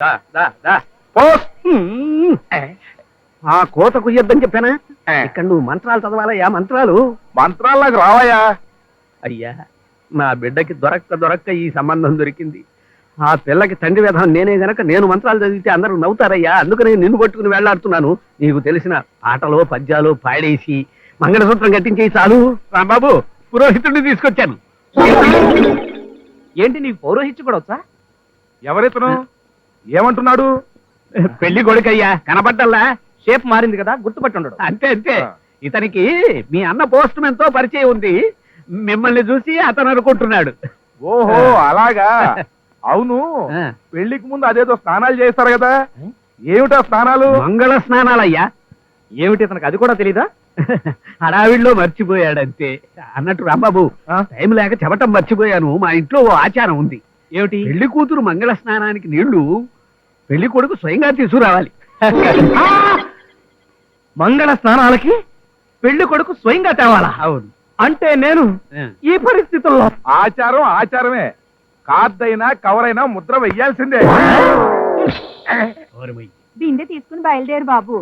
ఆ కోత కుయ్యొద్దని చెప్పానా? ఇక్కడ నువ్వు మంత్రాలు చదవాలయ్యా, మంత్రాలు. మంత్రాలు నాకు రావయ్యా. అయ్యా, నా బిడ్డకి దొరక్క ఈ సంబంధం దొరికింది. ఆ పిల్లకి తండ్రి విధానం నేనే గనక నేను మంత్రాలు చదివితే అందరూ నవ్వుతారయ్యా. అందుకని నిన్ను పట్టుకుని వెళ్లాడుతున్నాను. నీకు తెలిసిన ఆటలో పద్యాలు పాడేసి మంగళసూత్రం కట్టించేయి చాలు. రాంబాబు, పురోహితుడిని తీసుకొచ్చాను. ఏంటి నీకు పౌరోహిత్యం కూడా వచ్చా? ఎవరితను? ఏమంటున్నాడు? పెళ్లి కొడుకయ్యా, కనబడ్డల్లా. షేప్ మారింది కదా, గుర్తుపట్టుండడు. అంతే అంతే. ఇతనికి మీ అన్న పోస్ట్ మ్యాన్ తో పరిచయం ఉంది. మిమ్మల్ని చూసి అతను అనుకుంటున్నాడు. ఓహో అలాగా. అవును, పెళ్లికి ముందు అదేదో స్నానాలు చేస్తారు కదా, ఏమిటా స్నానాలు? మంగళ స్నానాలయ్యా. ఏమిటి ఇతనికి అది కూడా తెలీదా? హడావిడిలో మర్చిపోయాడంతే. అన్నట్టు రాంబాబు, టైం లేక చెప్పటం మర్చిపోయాను. మా ఇంట్లో ఓ ఆచారం ఉంది. ఏమిటి? పెళ్లి కూతురు మంగళ స్నానానికి నీళ్లు పెళ్లి కొడుకు స్వయంగా తీసుకురావాలి. మంగళ స్నానాలకి పెళ్లి కొడుకు స్వయంగా తేవాలా? అవును. అంటే నేను ఈ పరిస్థితుల్లో ఆచారం ఆచారమే. కార్డైనా కవరైనా ముద్ర వెయ్యాల్సిందే. బిందె తీసుకుని బయలుదేరు బాబు.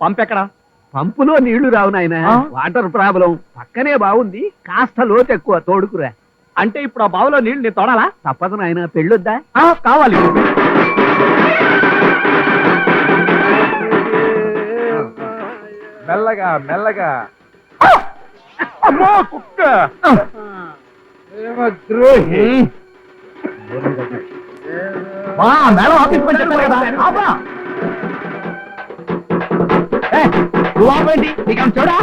పంపెక్కడా? పంపులో నీళ్లు రావు నాయన. Water problem. పక్కనే బాగుంది, కాస్త లోతు ఎక్కువ, తోడుకురా. అంటే ఇప్పుడు ఆ బావిలో నీళ్లు నేను తోడాలా? తప్పదు నాయన, పెళ్ళొద్దా? కావాలి. మెల్లగా మెల్లగా. అమ్మో కుక్క! మేడం ఆఫీస్ పని చెప్పారు కదా. చూడా